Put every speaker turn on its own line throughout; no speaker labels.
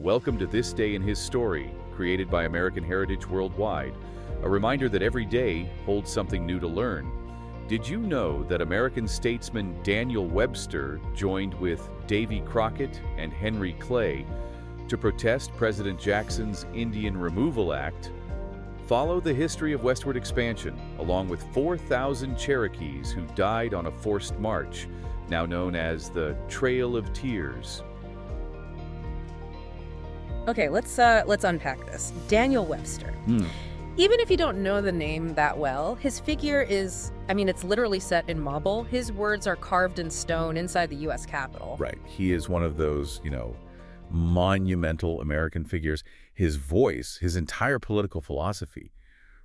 Welcome to This Day in His Story, created by American Heritage Worldwide, a reminder that every day holds something new to learn. Did you know that American statesman Daniel Webster joined with Davy Crockett and Henry Clay to protest President Jackson's Indian Removal Act? Follow the history of westward expansion, along with 4,000 Cherokees who died on a forced march, now known as the Trail of Tears.
Okay, let's unpack this. Daniel Webster. Even if you don't know the name that well, his figure is, it's literally set in marble. His words are carved in stone inside the U.S. Capitol.
Right. He is one of those, monumental American figures. His voice, his entire political philosophy,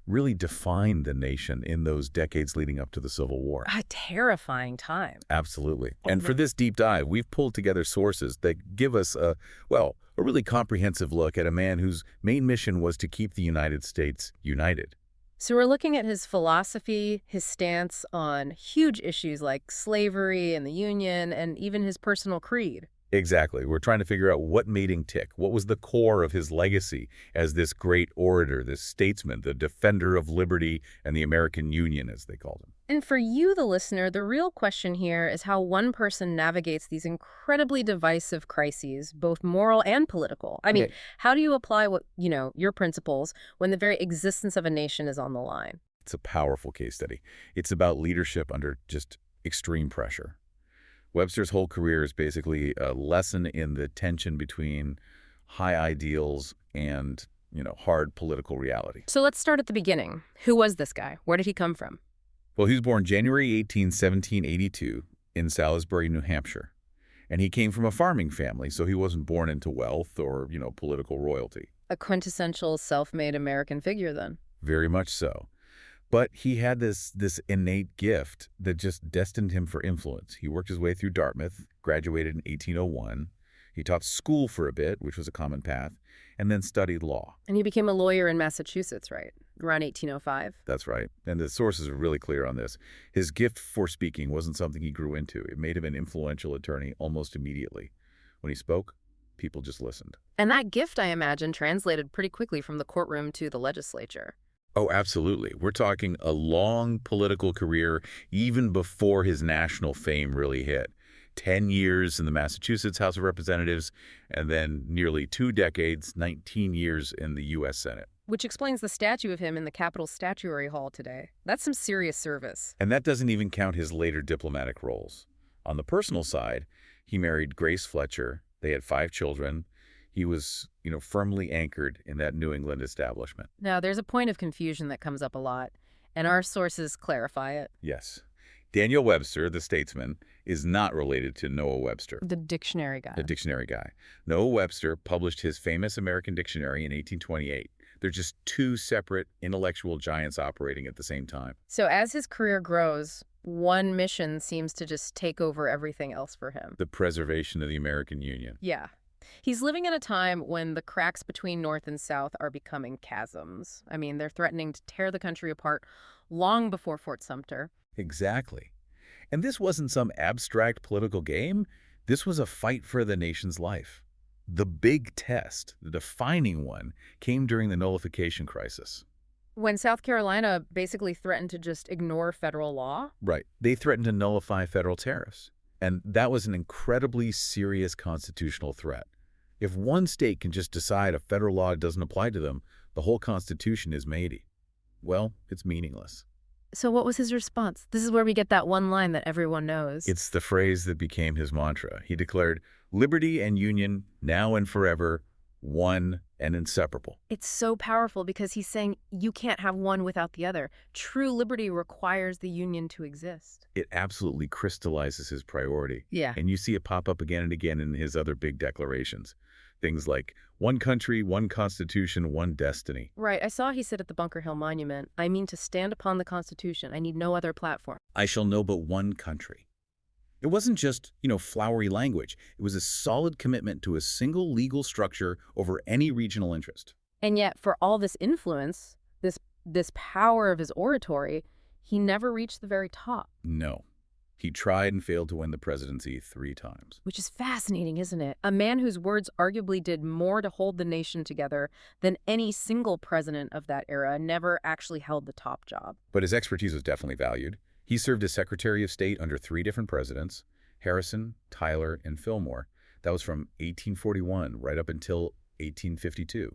really defined the nation in those decades leading up to the Civil War.
A terrifying time.
Absolutely. And for this deep dive, we've pulled together sources that give us a really comprehensive look at a man whose main mission was to keep the United States united.
So we're looking at his philosophy, his stance on huge issues like slavery and the Union, and even his personal creed.
Exactly. We're trying to figure out what made him tick. What was the core of his legacy as this great orator, this statesman, the defender of liberty and the American Union, as they called him.
And for you, the listener, the real question here is how one person navigates these incredibly divisive crises, both moral and political. How do you apply your principles when the very existence of a nation is on the line?
It's a powerful case study. It's about leadership under just extreme pressure. Webster's whole career is basically a lesson in the tension between high ideals and, hard political reality.
So let's start at the beginning. Who was this guy? Where did he come from?
Well, he was born January 18, 1782 in Salisbury, New Hampshire. And he came from a farming family, so he wasn't born into wealth or, political royalty.
A quintessential self-made American figure, then.
Very much so. But he had this innate gift that just destined him for influence. He worked his way through Dartmouth, graduated in 1801. He taught school for a bit, which was a common path, and then studied law.
And he became a lawyer in Massachusetts, right? Around 1805?
That's right. And the sources are really clear on this. His gift for speaking wasn't something he grew into. It made him an influential attorney almost immediately. When he spoke, people just listened.
And that gift, I imagine, translated pretty quickly from the courtroom to the legislature.
Oh, absolutely. We're talking a long political career even before his national fame really hit. 10 years in the Massachusetts House of Representatives, and then nearly 2 decades, 19 years in the U.S. Senate.
Which explains the statue of him in the Capitol Statuary Hall today. That's some serious service.
And that doesn't even count his later diplomatic roles. On the personal side, he married Grace Fletcher. They had 5 children. He was, firmly anchored in that New England establishment.
Now, there's a point of confusion that comes up a lot, and our sources clarify it.
Yes. Daniel Webster, the statesman, is not related to Noah Webster.
The dictionary guy.
The dictionary guy. Noah Webster published his famous American Dictionary in 1828. They're just 2 separate intellectual giants operating at the same time.
So as his career grows, one mission seems to just take over everything else for him.
The preservation of the American Union.
Yeah. He's living in a time when the cracks between North and South are becoming chasms. They're threatening to tear the country apart long before Fort Sumter.
Exactly. And this wasn't some abstract political game. This was a fight for the nation's life. The big test, the defining one, came during the nullification crisis.
When South Carolina basically threatened to just ignore federal law?
Right. They threatened to nullify federal tariffs. And that was an incredibly serious constitutional threat. If one state can just decide a federal law doesn't apply to them, the whole Constitution is made. Well, it's meaningless.
So what was his response? This is where we get that one line that everyone knows.
It's the phrase that became his mantra. He declared, "Liberty and union, now and forever, one and inseparable."
It's so powerful because he's saying you can't have one without the other. True liberty requires the union to exist.
It absolutely crystallizes his priority.
Yeah.
And you see it pop up again and again in his other big declarations. Things like one country, one constitution, one destiny.
Right. I saw he said at the Bunker Hill Monument, "I mean to stand upon the Constitution. I need no other platform.
I shall know but one country." It wasn't just, flowery language. It was a solid commitment to a single legal structure over any regional interest.
And yet, for all this influence, this power of his oratory, he never reached the very top.
No. He tried and failed to win the presidency 3 times.
Which is fascinating, isn't it? A man whose words arguably did more to hold the nation together than any single president of that era never actually held the top job.
But his expertise was definitely valued. He served as Secretary of State under 3 different presidents, Harrison, Tyler, and Fillmore. That was from 1841 right up until 1852.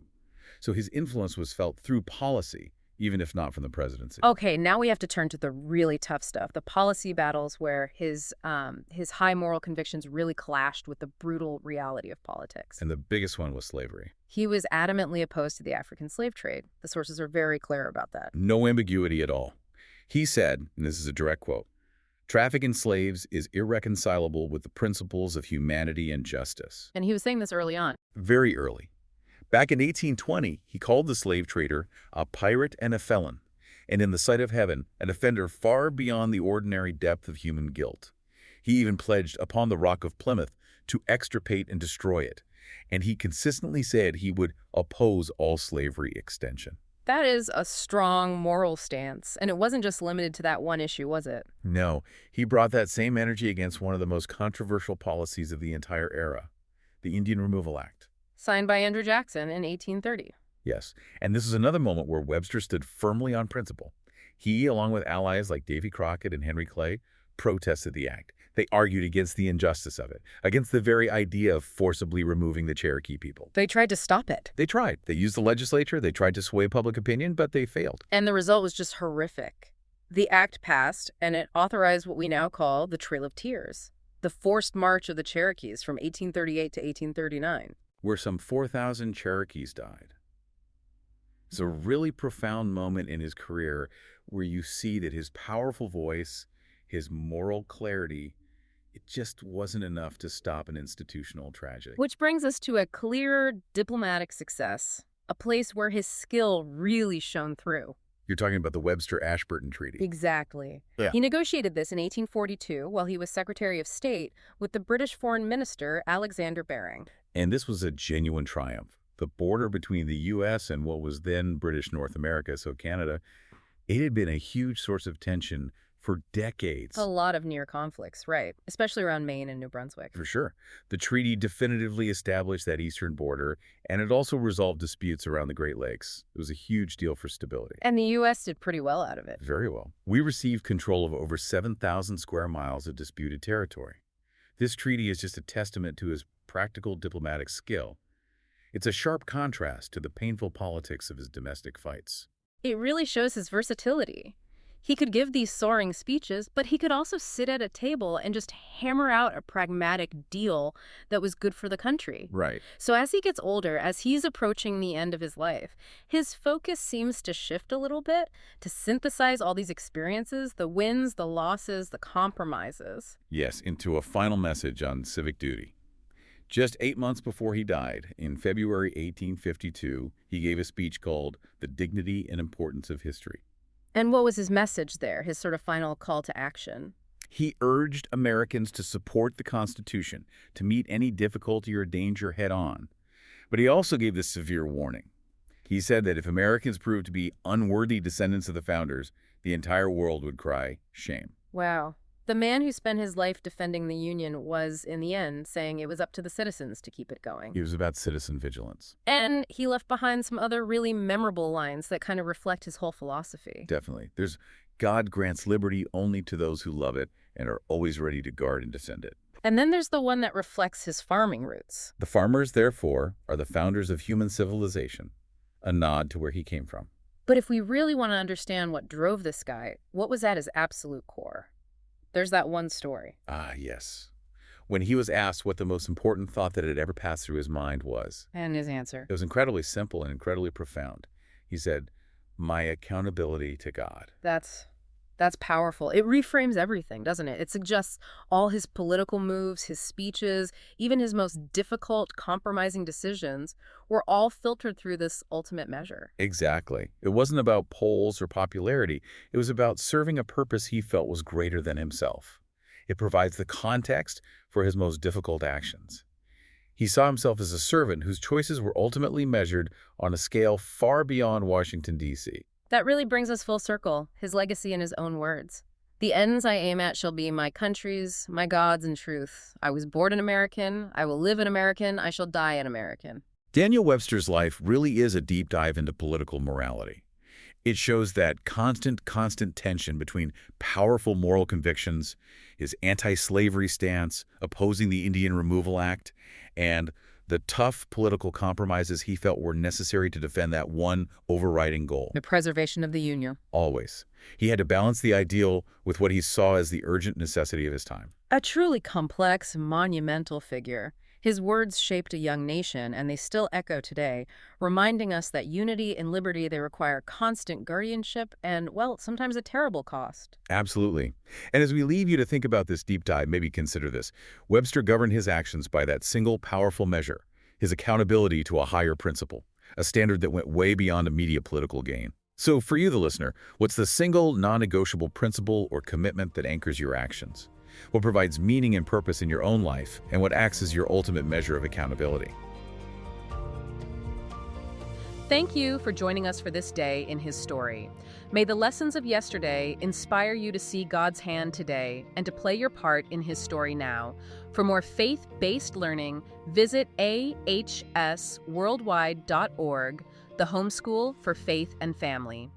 So his influence was felt through policy, even if not from the presidency.
Okay, now we have to turn to the really tough stuff, the policy battles where his high moral convictions really clashed with the brutal reality of politics.
And the biggest one was slavery.
He was adamantly opposed to the African slave trade. The sources are very clear about that.
No ambiguity at all. He said, and this is a direct quote, "Traffic in slaves is irreconcilable with the principles of humanity and justice."
And he was saying this early on.
Very early. Back in 1820, he called the slave trader a pirate and a felon, and in the sight of heaven, an offender far beyond the ordinary depth of human guilt. He even pledged upon the Rock of Plymouth to extirpate and destroy it, and he consistently said he would oppose all slavery extension.
That is a strong moral stance, and it wasn't just limited to that one issue, was it?
No, he brought that same energy against one of the most controversial policies of the entire era, the Indian Removal Act.
Signed by Andrew Jackson in 1830.
Yes, and this is another moment where Webster stood firmly on principle. He, along with allies like Davy Crockett and Henry Clay, protested the act. They argued against the injustice of it, against the very idea of forcibly removing the Cherokee people.
They tried to stop it.
They tried. They used the legislature. They tried to sway public opinion, but they failed.
And the result was just horrific. The act passed, and it authorized what we now call the Trail of Tears, the forced march of the Cherokees from 1838 to 1839.
Where some 4,000 Cherokees died. It's a really profound moment in his career where you see that his powerful voice, his moral clarity, it just wasn't enough to stop an institutional tragedy.
Which brings us to a clear diplomatic success, a place where his skill really shone through.
You're talking about the Webster-Ashburton Treaty.
Exactly.
Yeah.
He negotiated this in 1842 while he was Secretary of State with the British Foreign Minister Alexander Baring.
And this was a genuine triumph. The border between the U.S. and what was then British North America, so Canada, it had been a huge source of tension for decades.
A lot of near conflicts, right, especially around Maine and New Brunswick.
For sure. The treaty definitively established that eastern border, and it also resolved disputes around the Great Lakes. It was a huge deal for stability.
And the U.S. did pretty well out of it.
Very well. We received control of over 7,000 square miles of disputed territory. This treaty is just a testament to his practical diplomatic skill. It's a sharp contrast to the painful politics of his domestic fights.
It really shows his versatility. He could give these soaring speeches, but he could also sit at a table and just hammer out a pragmatic deal that was good for the country.
Right.
So as he gets older, as he's approaching the end of his life, his focus seems to shift a little bit to synthesize all these experiences, the wins, the losses, the compromises.
Yes, into a final message on civic duty. Just 8 months before he died, in February 1852, he gave a speech called The Dignity and Importance of History.
And what was his message there, his sort of final call to action?
He urged Americans to support the Constitution, to meet any difficulty or danger head-on. But he also gave this severe warning. He said that if Americans proved to be unworthy descendants of the founders, the entire world would cry shame.
Wow. The man who spent his life defending the Union was, in the end, saying it was up to the citizens to keep it going.
It was about citizen vigilance.
And he left behind some other really memorable lines that kind of reflect his whole philosophy.
Definitely. There's God grants liberty only to those who love it and are always ready to guard and defend it.
And then there's the one that reflects his farming roots.
The farmers, therefore, are the founders of human civilization, a nod to where he came from.
But if we really want to understand what drove this guy, what was at his absolute core? There's that one story.
Ah, yes. When he was asked what the most important thought that had ever passed through his mind was.
And his answer.
It was incredibly simple and incredibly profound. He said, "My accountability to God."
That's powerful. It reframes everything, doesn't it? It suggests all his political moves, his speeches, even his most difficult, compromising decisions were all filtered through this ultimate measure.
Exactly. It wasn't about polls or popularity. It was about serving a purpose he felt was greater than himself. It provides the context for his most difficult actions. He saw himself as a servant whose choices were ultimately measured on a scale far beyond Washington, D.C.
That really brings us full circle, his legacy in his own words. The ends I aim at shall be my country's, my God's, and truth. I was born an American. I will live an American. I shall die an American.
Daniel Webster's life really is a deep dive into political morality. It shows that constant tension between powerful moral convictions, his anti-slavery stance, opposing the Indian Removal Act, and the tough political compromises he felt were necessary to defend that one overriding goal.
The preservation of the Union.
Always. He had to balance the ideal with what he saw as the urgent necessity of his time.
A truly complex, monumental figure. His words shaped a young nation, and they still echo today, reminding us that unity and liberty, they require constant guardianship and, well, sometimes a terrible cost.
Absolutely. And as we leave you to think about this deep dive, maybe consider this. Webster governed his actions by that single powerful measure, his accountability to a higher principle, a standard that went way beyond immediate political gain. So for you, the listener, what's the single non-negotiable principle or commitment that anchors your actions? What provides meaning and purpose in your own life, and what acts as your ultimate measure of accountability?
Thank you for joining us for this day in his story. May the lessons of yesterday inspire you to see God's hand today and to play your part in his story now. For more faith-based learning, visit ahsworldwide.org, the homeschool for faith and family.